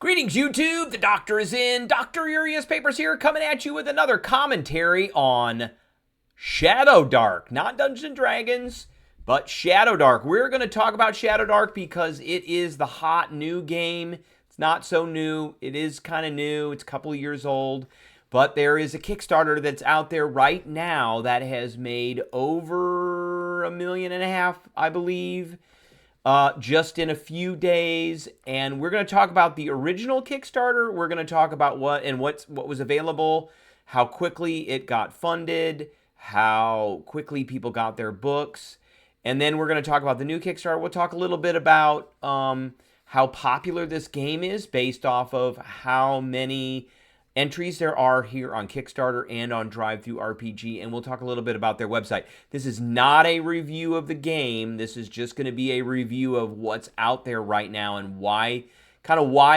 Greetings, YouTube. The doctor is in. Dr. Urias Papers here, coming at you with another commentary on Shadowdark. Not Dungeons and Dragons, but Shadowdark. We're going to talk about Shadowdark because it is the hot new game. It's not so new. It is kind of new. It's a couple of years old. But there is a Kickstarter that's out there right now that has made over $1.5 million, I believe. Just in a few days, and we're going to talk about the original Kickstarter. We're going to talk about what was available, how quickly it got funded, how quickly people got their books, and then we're going to talk about the new Kickstarter. We'll talk a little bit about how popular this game is based off of how many entries there are here on Kickstarter and on TTRPG, and we'll talk a little bit about their website. This is not a review of the game. This is just going to be a review of what's out there right now and why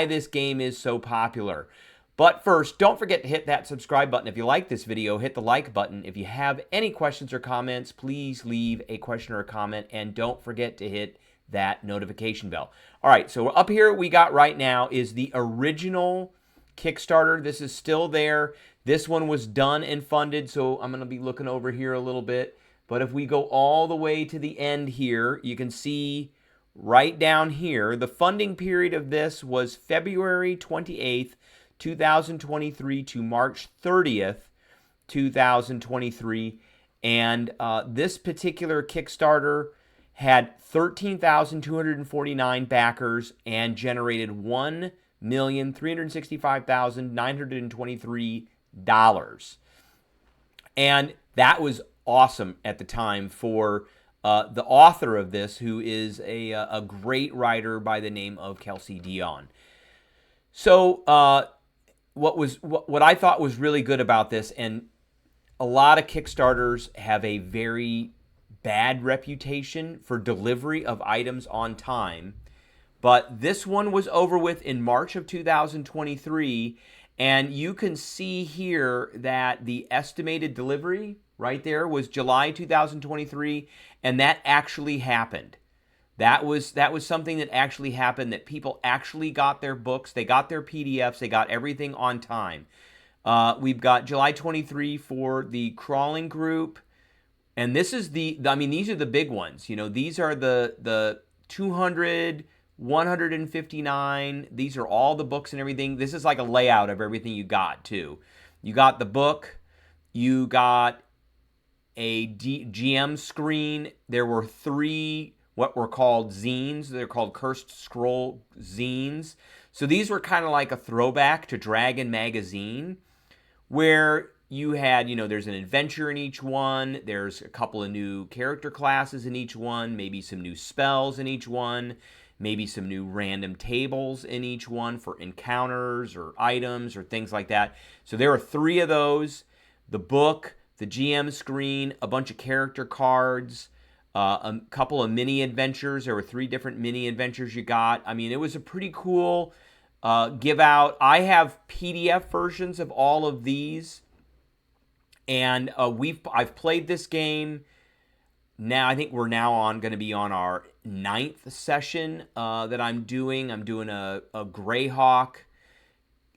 this game is so popular. But first, don't forget to hit that subscribe button. If you like this video, hit the like button. If you have any questions or comments, please leave a question or a comment, and don't forget to hit that notification bell. All right, so up here we got right now is the original Kickstarter. This is still there. This one was done and funded, so I'm going to be looking over here a little bit. But if we go all the way to the end here, you can see right down here, the funding period of this was February 28th, 2023 to March 30th, 2023. And this particular Kickstarter had 13,249 backers and generated $1,365,923. And that was awesome at the time for the author of this, who is a great writer by the name of Kelsey Dion. So what I thought was really good about this, and a lot of Kickstarters have a very bad reputation for delivery of items on time, but this one was over with in March of 2023, and you can see here that the estimated delivery right there was July 2023, and that actually happened. That was something that actually happened, that people actually got their books, they got their PDFs, they got everything on time. We've got July 23 for the Crawling Group, and this is these are the big ones. You know, these are the 200, 159. These are all the books and everything. This is like a layout of everything you got, too. You got the book. You got a GM screen. There were 3 what were called zines. They're called Cursed Scroll zines. So these were kind of like a throwback to Dragon Magazine, where you had, there's an adventure in each one. There's a couple of new character classes in each one. Maybe some new spells in each one. Maybe some new random tables in each one for encounters or items or things like that. So there are 3 of those. The book, the GM screen, a bunch of character cards, a couple of mini adventures. There were 3 different mini adventures you got. I mean, it was a pretty cool give out. I have PDF versions of all of these, and I've played this game. Now I think we're now going to be on our 9th session that I'm doing. I'm doing a Greyhawk,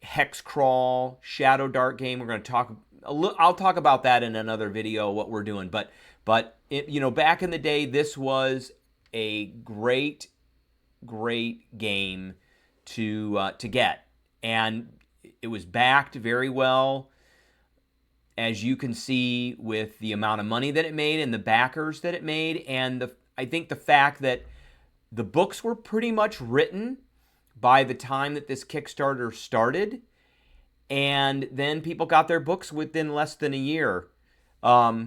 Hexcrawl, Shadowdark game. We're going to talk I'll talk about that in another video, what we're doing. But back in the day, this was a great game to get, and it was backed very well, as you can see, with the amount of money that it made and the backers that it made, and I think the fact that the books were pretty much written by the time that this Kickstarter started, and then people got their books within less than a year. All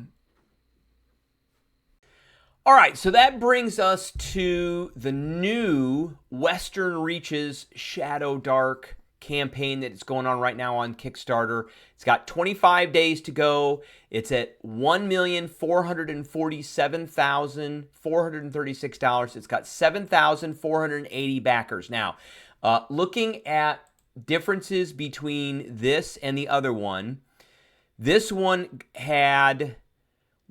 right, so that brings us to the new Western Reaches Shadowdark campaign that is going on right now on Kickstarter. It's got 25 days to go. It's at $1,447,436. It's got 7,480 backers. Now, looking at differences between this and the other one, this one had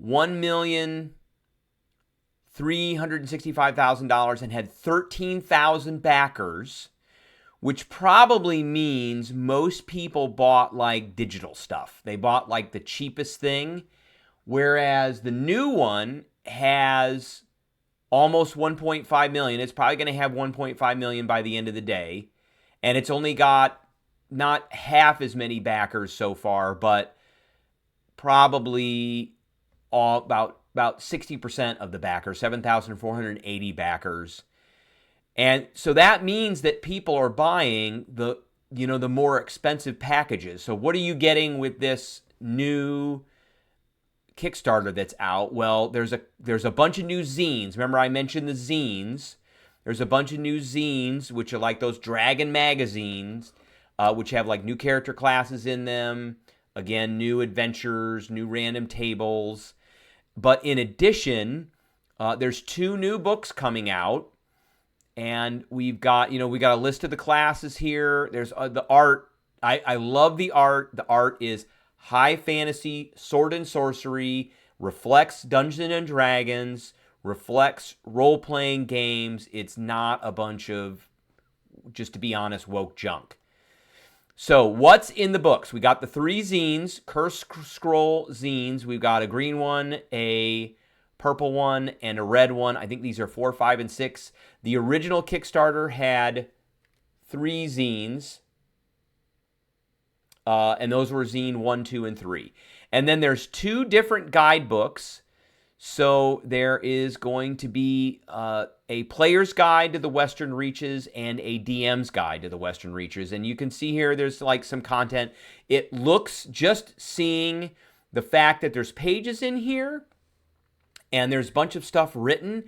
$1,365,000 and had 13,000 backers, which probably means most people bought like digital stuff. They bought like the cheapest thing, whereas the new one has almost 1.5 million. It's probably going to have 1.5 million by the end of the day. And it's only got not half as many backers so far, but probably about 60% of the backers, 7,480 backers. And so that means that people are buying the more expensive packages. So what are you getting with this new Kickstarter that's out? Well, there's a bunch of new zines. Remember I mentioned the zines. There's a bunch of new zines, which are like those Dragon magazines, which have like new character classes in them. Again, new adventures, new random tables. But in addition, there's 2 new books coming out. And we've got a list of the classes here. There's the art. I love the art. The art is high fantasy, sword and sorcery, reflects Dungeons and Dragons, reflects role-playing games. It's not a bunch of, just to be honest, woke junk. So what's in the books? We got the 3 zines, Curse Scroll zines. We've got a green one, a purple one, and a red one. I think these are 4, 5, and 6. The original Kickstarter had 3 zines, and those were zine 1, 2, and 3. And then there's 2 different guidebooks. So there is going to be a player's guide to the Western Reaches and a DM's guide to the Western Reaches. And you can see here there's like some content. It looks, just seeing the fact that there's pages in here and there's a bunch of stuff written,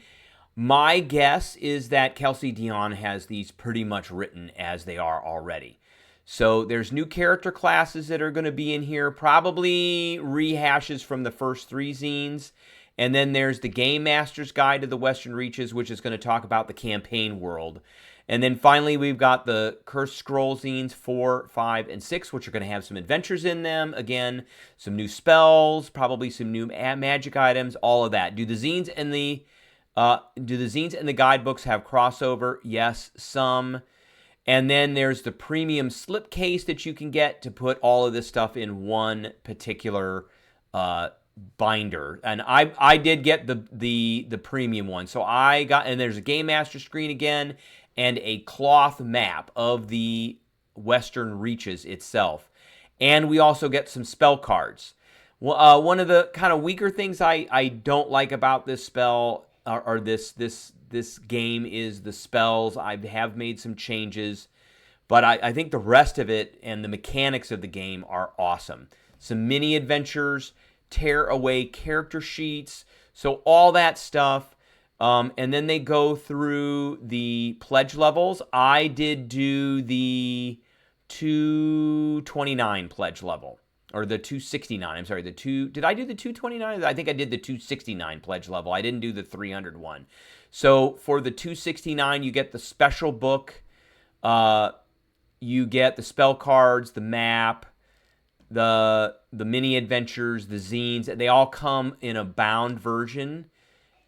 my guess is that Kelsey Dion has these pretty much written as they are already. So there's new character classes that are going to be in here, probably rehashes from the first 3 zines. And then there's the Game Master's Guide to the Western Reaches, which is going to talk about the campaign world. And then finally, we've got the Cursed Scroll zines 4, 5, and 6, which are going to have some adventures in them. Again, some new spells, probably some new magic items, all of that. Do the zines and the guidebooks have crossover? Yes, some. And then there's the premium slipcase that you can get to put all of this stuff in one particular binder. And I did get the premium one. So I got, and there's a Game Master screen again and a cloth map of the Western Reaches itself. And we also get some spell cards. One of the kind of weaker things I don't like about this spell or this game is the spells. I have made some changes, but I think the rest of it and the mechanics of the game are awesome. Some mini adventures, tear away character sheets, so all that stuff. And then they go through the pledge levels. I did do the 229 pledge level. Or the 269, I'm sorry, did I do the 229? I think I did the 269 pledge level. I didn't do the 300 one. So for the 269, you get the special book, you get the spell cards, the map, the mini adventures, the zines. They all come in a bound version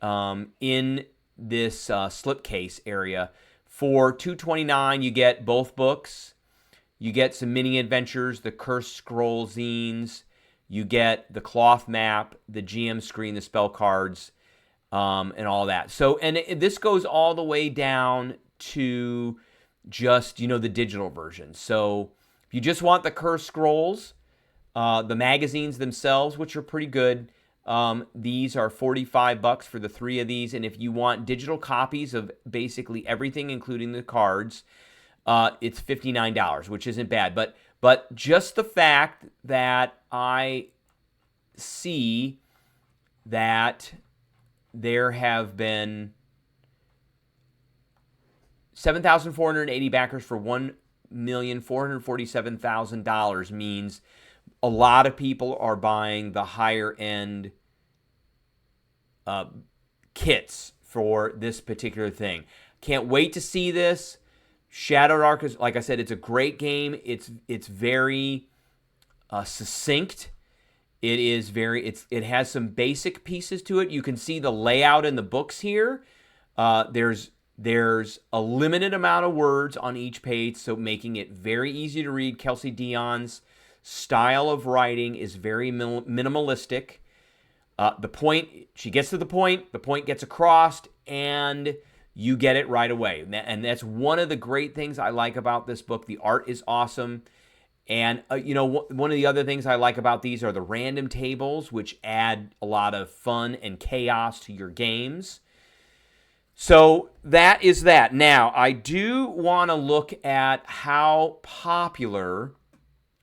in this slipcase area. For 229, you get both books. You get some mini adventures, the Cursed Scroll zines. You get the cloth map, the GM screen, the spell cards, and all that. So, and this goes all the way down to just, the digital version. So if you just want the Cursed Scrolls, the magazines themselves, which are pretty good, these are $45 for the 3 of these. And if you want digital copies of basically everything, including the cards, it's $59, which isn't bad. But just the fact that I see that there have been 7,480 backers for $1,447,000 means a lot of people are buying the higher end kits for this particular thing. Can't wait to see this. Shadowdark is, like I said, it's a great game. It's very succinct. It has some basic pieces to it. You can see the layout in the books here. There's There's a limited amount of words on each page, so making it very easy to read. Kelsey Dion's style of writing is very minimalistic. She gets to the point gets across, and you get it right away. And that's one of the great things I like about this book. The art is awesome. And, one of the other things I like about these are the random tables, which add a lot of fun and chaos to your games. So that is that. Now, I do want to look at how popular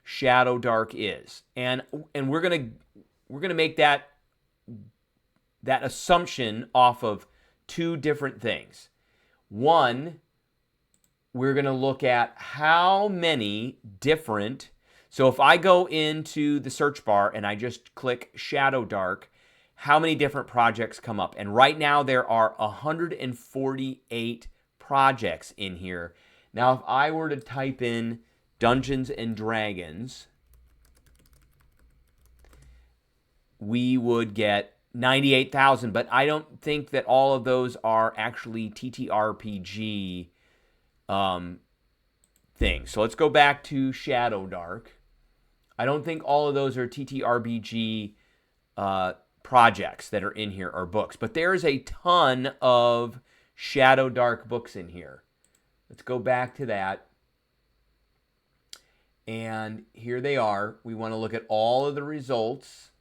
Shadowdark is. And we're going to make that assumption off of two different things. One, we're going to look at how many different, so if I go into the search bar and I just click Shadowdark, how many different projects come up? And right now there are 148 projects in here. Now, if I were to type in Dungeons and Dragons, we would get 98,000, but I don't think that all of those are actually TTRPG things. So let's go back to Shadowdark. I don't think all of those are TTRPG projects that are in here or books, but there's a ton of Shadowdark books in here. Let's go back to that. And here they are. We want to look at all of the results.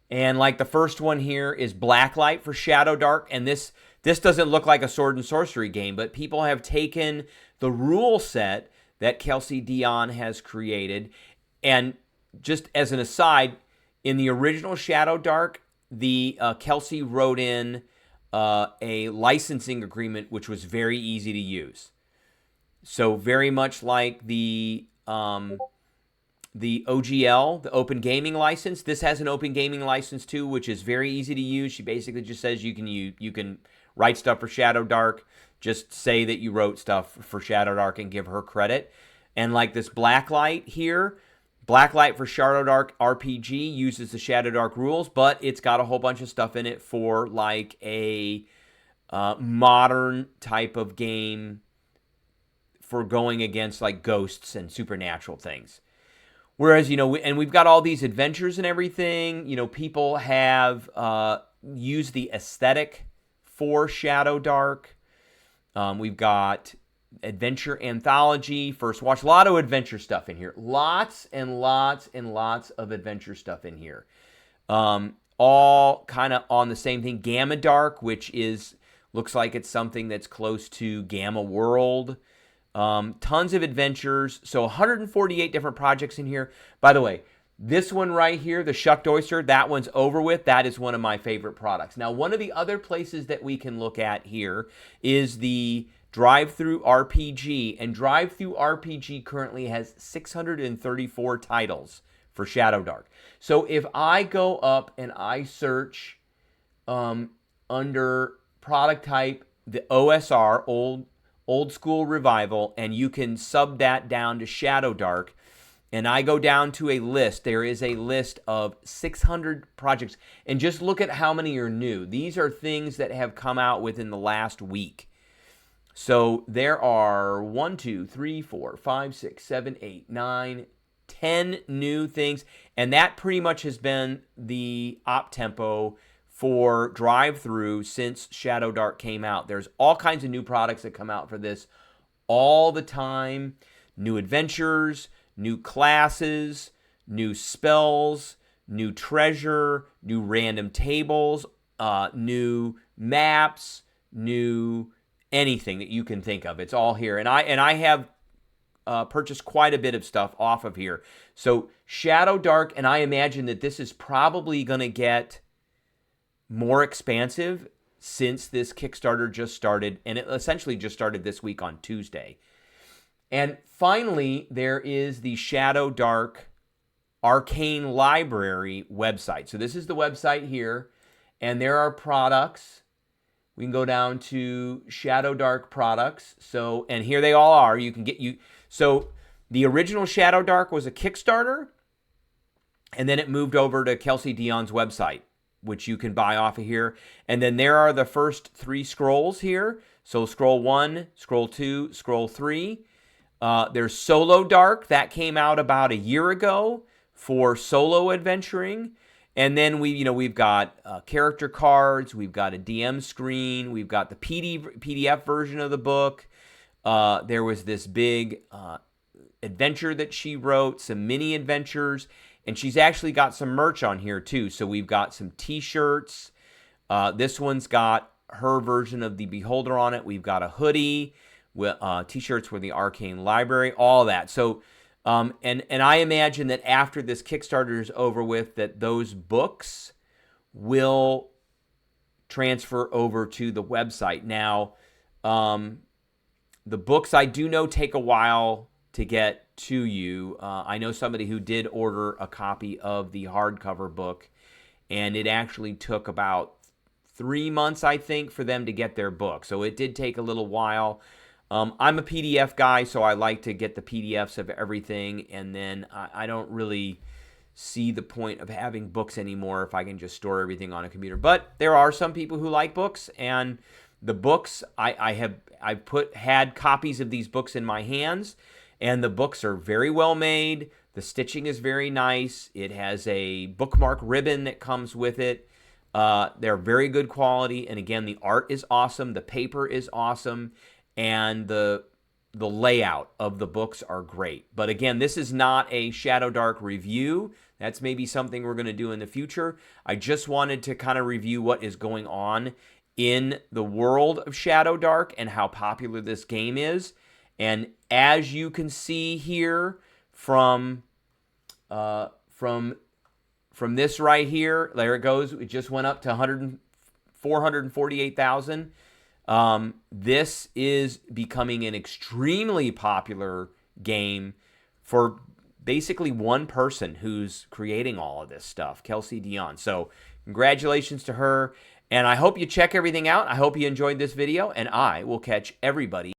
And like the first one here is Blacklight for Shadowdark, and this doesn't look like a sword and sorcery game, but people have taken the rule set that Kelsey Dion has created. And just as an aside, in the original Shadowdark, Kelsey wrote in a licensing agreement which was very easy to use. So very much like the OGL, the Open Gaming License. This has an Open Gaming License too, which is very easy to use. She basically just says you can write stuff for Shadowdark. Just say that you wrote stuff for Shadowdark and give her credit. And like this Blacklight here, Blacklight for Shadowdark RPG uses the Shadowdark rules, but it's got a whole bunch of stuff in it for like a modern type of game for going against like ghosts and supernatural things. Whereas, and we've got all these adventures and everything, people have used the aesthetic for Shadowdark. We've got adventure anthology, first watch, a lot of adventure stuff in here. Lots and lots and lots of adventure stuff in here. All kind of on the same thing. Gamma Dark, which looks like it's something that's close to Gamma World. Tons of adventures. So 148 different projects in here. By the way, this one right here, the Shucked Oyster, that one's over with. That is one of my favorite products. Now, one of the other places that we can look at here is the Drive-Thru RPG. And Drive-Thru RPG currently has 634 titles for Shadowdark. So if I go up and I search under product type, the OSR, Old School Revival, and you can sub that down to Shadowdark, and I go down to a list. There is a list of 600 projects, and just look at how many are new. These are things that have come out within the last week. So there are 1, 2, 3, 4, 5, 6, 7, 8, 9, 10 new things, and that pretty much has been the op tempo for Drive-Thru since Shadowdark came out. There's all kinds of new products that come out for this all the time. New adventures, new classes, new spells, new treasure, new random tables, new maps, new anything that you can think of. It's all here. And I have purchased quite a bit of stuff off of here. So Shadowdark, and I imagine that this is probably going to get more expansive since this Kickstarter just started, and it essentially just started this week on Tuesday. And finally, there is the Shadowdark Arcane Library website. So this is the website here, and there are products. We can go down to Shadowdark products. So, and here they all are. So the original Shadowdark was a Kickstarter, and then it moved over to Kelsey Dion's website. which you can buy off of here. And then there are the first 3 scrolls here. So scroll 1, scroll 2, scroll 3. There's Solo Dark. That came out about a year ago for solo adventuring. And then we've got character cards. We've got a DM screen. We've got the PDF version of the book. There was this big adventure that she wrote, some mini adventures, and she's actually got some merch on here too. So we've got some t-shirts. This one's got her version of the Beholder on it. We've got a hoodie, with t-shirts with the Arcane Library, all that. So and I imagine that after this Kickstarter is over with, that those books will transfer over to the website. Now, the books I do know take a while to get to you. I know somebody who did order a copy of the hardcover book, and it actually took about 3 months, I think, for them to get their book. So it did take a little while. I'm a PDF guy, so I like to get the PDFs of everything, and then I don't really see the point of having books anymore if I can just store everything on a computer. But there are some people who like books, and the books, I've had copies of these books in my hands, and the books are very well made. The stitching is very nice. It has a bookmark ribbon that comes with it. They're very good quality, and again, the art is awesome. The paper is awesome. And the layout of the books are great. But again, this is not a Shadowdark review. That's maybe something we're going to do in the future. I just wanted to kind of review what is going on in the world of Shadowdark and how popular this game is. And as you can see here from this right here, there it goes. It just went up to 448,000. This is becoming an extremely popular game for basically one person who's creating all of this stuff, Kelsey Dion. So congratulations to her, and I hope you check everything out. I hope you enjoyed this video, and I will catch everybody